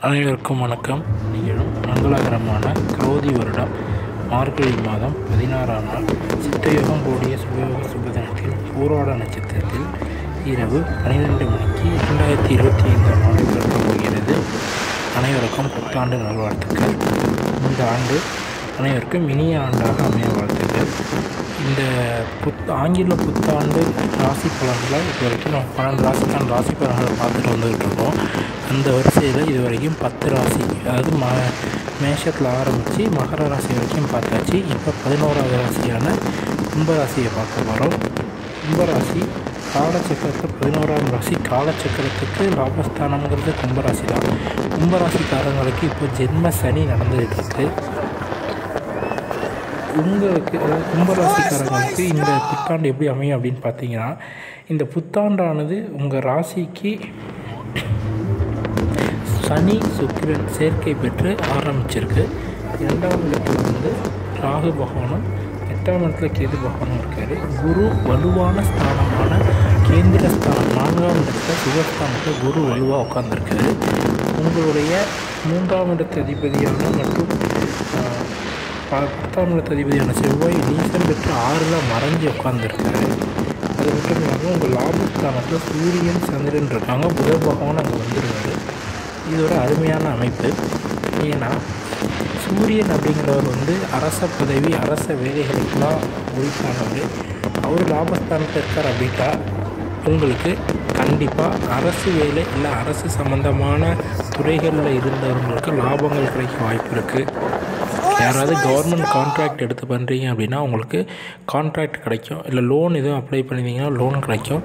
அனைவருக்கும் வணக்கம். நிகழும் மங்களகரமான குரோதி வருடம் மார்கழி மாதம் 16ஆம் நாள் சித்தயோகம் கூடிய சுபயோக சுபதினத்தில் பூராட நட்சத்திரத்தில் இரவு 12 மணிக்கு 2025ஆம் ஆண்டு பிறக்கப் போகிறது. அனைவருக்கும் புத்தாண்டு நல்வாழ்த்துக்கள். இந்த ஆண்டு அனைவருக்கும் இனிய ஆண்டாக அமைய வாழ்த்துக்கள். இந்த ஆங்கில புத்தாண்டு ராசி பலன்களை இது வரைக்கும் நம்ம 12 ராசிக்கான ராசி பலன்களை பார்த்துட்டு வந்துகிட்டு இருக்கோம். அந்த வரிசையில் இது வரைக்கும் 10 ராசி, அதாவது மேஷத்தில் ஆரம்பித்து மகர ராசி வரைக்கும் பார்த்தாச்சு. இப்போ 11ஆவது ராசியான கும்பராசியை பார்க்க போகிறோம். கும்பராசி காலச்சக்கரத்தில் 11ஆம் ராசி. காலச்சக்கரத்துக்கு லாபஸ்தானங்கிறது கும்பராசி தான். கும்பராசிக்காரங்களுக்கு இப்போ ஜென்ம சனி நடந்துகிட்டு இருக்கு. உங்களுக்கு, அதாவது கும்பராசிக்காரங்களுக்கு இந்த புத்தாண்டு எப்படி அமையும் அப்படின்னு பார்த்தீங்கன்னா, இந்த புத்தாண்டானது உங்கள் ராசிக்கு சனி சுக்கிரன் சேர்க்கை பெற்று ஆரம்பிச்சிருக்கு. 2ஆம் இடத்துல ராகு பகவானும் 8ஆம் இடத்துல கேது பகவானும் இருக்கார். குரு வலுவான ஸ்தானமான கேந்திர ஸ்தானம் 4ஆம் இடத்துல சுகஸ்தானத்தில் குரு வலுவாக உட்காந்துருக்காரு. உங்களுடைய 3ஆம் இடத்து அதிபதியான மற்றும் 10ஆம் இடத்து அதிபதியான செவ்வாய் நீசம் பெற்று 6ல் மறைஞ்சி உட்காந்துருக்காரு. அது மட்டும் இல்லாமல் உங்கள் லாபஸ்தானத்தில் சூரியன் சந்திரன் இருக்காங்க. புத பகவான் அங்கே வந்துடுவார். இது ஒரு அருமையான அமைப்பு. ஏன்னா சூரியன் அப்படிங்கிறவர் அரச பதவி, அரச வேலைகளுக்கெல்லாம் உரித்தானவர். அவர் லாபஸ்தானத்தில் இருக்கார் அப்படின்னா உங்களுக்கு கண்டிப்பாக அரசு வேலை இல்லை அரசு சம்மந்தமான துறைகளில் இருந்தவங்களுக்கு லாபங்கள் கிடைக்க வாய்ப்பு இருக்குது. யாராவது கவர்மெண்ட் கான்ட்ராக்ட் எடுத்து பண்ணுறீங்க அப்படின்னா உங்களுக்கு கான்ட்ராக்ட் கிடைக்கும். இல்லை லோன் எதுவும் அப்ளை பண்ணியிருந்தீங்கன்னா லோன் கிடைக்கும்.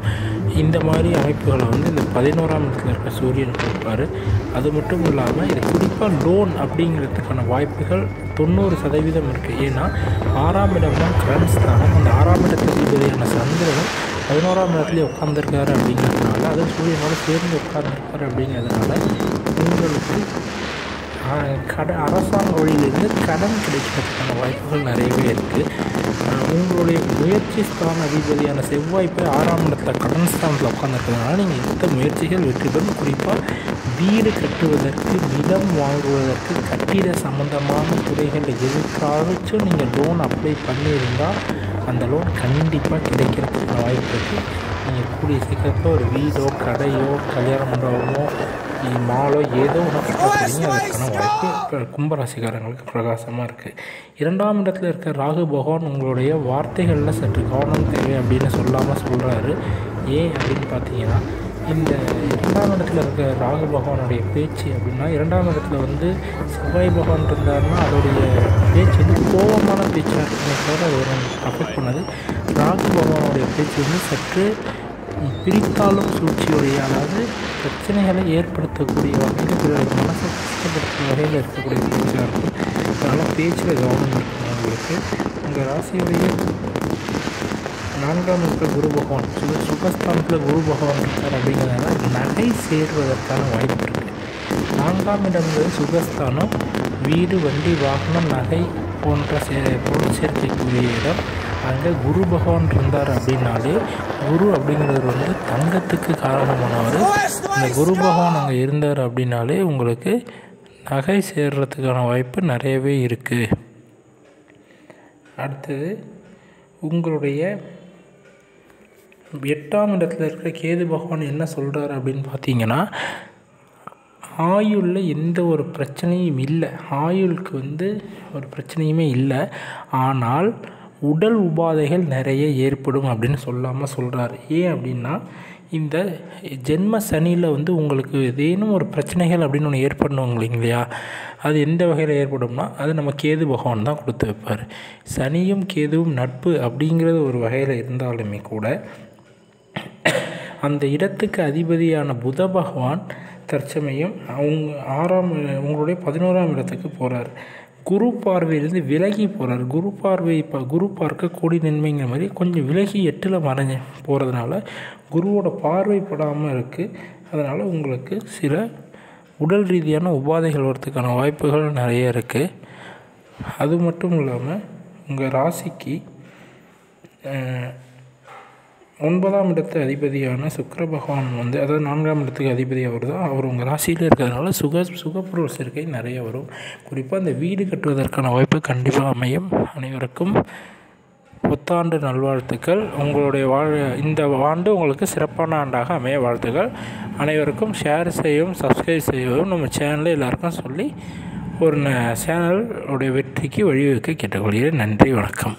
இந்த மாதிரி அமைப்புகளை இந்த 11ஆம் இடத்துல இருக்க சூரியன் கொடுப்பார். அது மட்டும் இல்லாமல் இது குறிப்பாக லோன் அப்படிங்கிறதுக்கான வாய்ப்புகள் 90% இருக்குது. ஏன்னா 6ஆம் இடம் தான் கடன் ஸ்தானம். அந்த 6ஆம் இடத்து அதிபதியான சந்திரனும் 11ஆம் இடத்துலேயே உட்காந்துருக்காரு அப்படிங்கிறதுனால, அது சூரியனோடு சேர்ந்து உட்காந்துருக்காரு அப்படிங்கிறதுனால உங்களுக்கு அரசாங்க வழியிலிருந்து கடன் கிடைக்கிறதுக்கான வாய்ப்புகள் நிறையவே இருக்குது. உங்களுடைய முயற்சி ஸ்தான அதிபதியான செவ்வாய் போய் 6ஆம் இடத்துல கடன் ஸ்தானத்தில் உட்காந்துருக்கிறதுனால நீங்கள் எந்த முயற்சிகள் வெற்றி பெறும். குறிப்பாக வீடு கட்டுவதற்கு, நிலம் வாங்குவதற்கு, கட்டிட சம்மந்தமான துறைகளில் எதுக்காச்சும் நீங்கள் லோன் அப்ளை பண்ணியிருந்தால் அந்த லோன் கண்டிப்பாக கிடைக்கிறதுக்கான வாய்ப்பு இருக்குது. நீங்கள் கூடிய சீக்கிரத்தில் ஒரு வீடோ கடையோ கல்யாண மண்டபமோ மாலோ ஏதோ ஒன்று கட்டப்படுறீங்க, அதுக்கான வாய்ப்பு இப்போ கும்பராசிக்காரங்களுக்கு பிரகாசமாக இருக்குது. 2ஆம் இடத்துல இருக்க ராகு பகவான் உங்களுடைய வார்த்தைகளில் சற்று கவனம் தேவை அப்படின்னு சொல்லாமல் சொல்கிறாரு. ஏன் அப்படின்னு பார்த்தீங்கன்னா, இந்த 2ஆம் இடத்துல இருக்க ராகு பகவானுடைய பேச்சு அப்படின்னா, 2ஆம் இடத்துல செவ்வாய் பகவான் இருந்தாருன்னா அதோடைய பேச்சு கோபமான பேச்சாக இருக்குமே தவிர அது ஒரு அஃபெக்ட் பண்ணது. ராகு பகவானுடைய பேச்சு சற்று பிரித்தாலும் சூழ்ச்சியுடைய, அதாவது பிரச்சனைகளை ஏற்படுத்தக்கூடிய வகையில், பிறகு மனசை கஷ்டப்படுத்தும் வகையில் இருக்கக்கூடிய பேச்சாக இருக்கும். அதனால் பேச்சில் கவனம் இருக்கும். உங்களுக்கு உங்கள் ராசியுடைய 4ஆம் இடத்துல குரு பகவான் சுகஸ்தானத்தில் குரு பகவான் இருக்கார் அப்படிங்கிறதுனால நகை சேர்வதற்கான வாய்ப்பு இருக்குது. 4ஆம் இடம்ங்கிறது சுகஸ்தானம். வீடு, வண்டி, வாகனம், நகை போன்ற பொருள் சேர்க்கக்கூடிய இடம். அங்கே குரு பகவான் இருந்தார் அப்படின்னாலே, குரு அப்படிங்கிறவர் தங்கத்துக்கு காரணமானவர். இந்த குரு பகவான் அங்கே இருந்தார் அப்படின்னாலே உங்களுக்கு நகை சேர்றதுக்கான வாய்ப்பு நிறையவே இருக்குது. அடுத்தது உங்களுடைய 8ஆம் இடத்துல இருக்கிற கேது பகவான் என்ன சொல்கிறார் அப்படின்னு பார்த்தீங்கன்னா, ஆயுளில் எந்த ஒரு பிரச்சனையும் இல்லை. ஆயுளுக்கு ஒரு பிரச்சனையுமே இல்லை. ஆனால் உடல் உபாதைகள் நிறைய ஏற்படும் அப்படின்னு சொல்லாமல் சொல்கிறார். ஏன் அப்படின்னா, இந்த ஜென்ம சனியில் உங்களுக்கு ஏதேனும் ஒரு பிரச்சனைகள் அப்படின்னு ஒன்று ஏற்படணும் இல்லைங்களா? அது எந்த வகையில் ஏற்படும்னா, அது நம்ம கேது பகவான் தான் கொடுத்து வைப்பார். சனியும் கேதுவும் நட்பு அப்படிங்கிறது ஒரு வகையில் இருந்தாலுமே கூட, அந்த இடத்துக்கு அதிபதியான புத பகவான் தற்சமயம் உங்களுடைய 11ஆம் இடத்துக்கு போகிறார். குரு பார்வையிலிருந்து விலகி போகிறார். குரு பார்க்க கோடி நன்மைங்கிற மாதிரி கொஞ்சம் விலகி 8ல் மறைஞ்சு போகிறதுனால குருவோட பார்வைப்படாமல் இருக்குது. அதனால் உங்களுக்கு சில உடல் ரீதியான உபாதைகள் வரத்துக்கான வாய்ப்புகள் நிறைய இருக்குது. அது மட்டும் இல்லாமல் உங்கள் ராசிக்கு 9ஆம் இடத்து அதிபதியான சுக்கிர பகவான் வந்து, அதாவது 4ஆம் இடத்துக்கு அதிபதி அவர் தான். அவர் உங்கள் ராசியிலே இருக்கிறதுனால சுகப்பொருள் சேர்க்கை நிறைய வரும். குறிப்பாக இந்த வீடு கட்டுவதற்கான வாய்ப்பு கண்டிப்பாக அமையும். அனைவருக்கும் புத்தாண்டு நல்வாழ்த்துக்கள். உங்களுடைய இந்த ஆண்டு உங்களுக்கு சிறப்பான ஆண்டாக அமைய வாழ்த்துக்கள். அனைவருக்கும் ஷேர் செய்யவும் சப்ஸ்கிரைப் செய்யவும் நம்ம சேனலில் எல்லாருக்கும் சொல்லி ஒரு சேனலுடைய வெற்றிக்கு வழிவகுக்க கேட்டுக்கொள்கிறேன். நன்றி, வணக்கம்.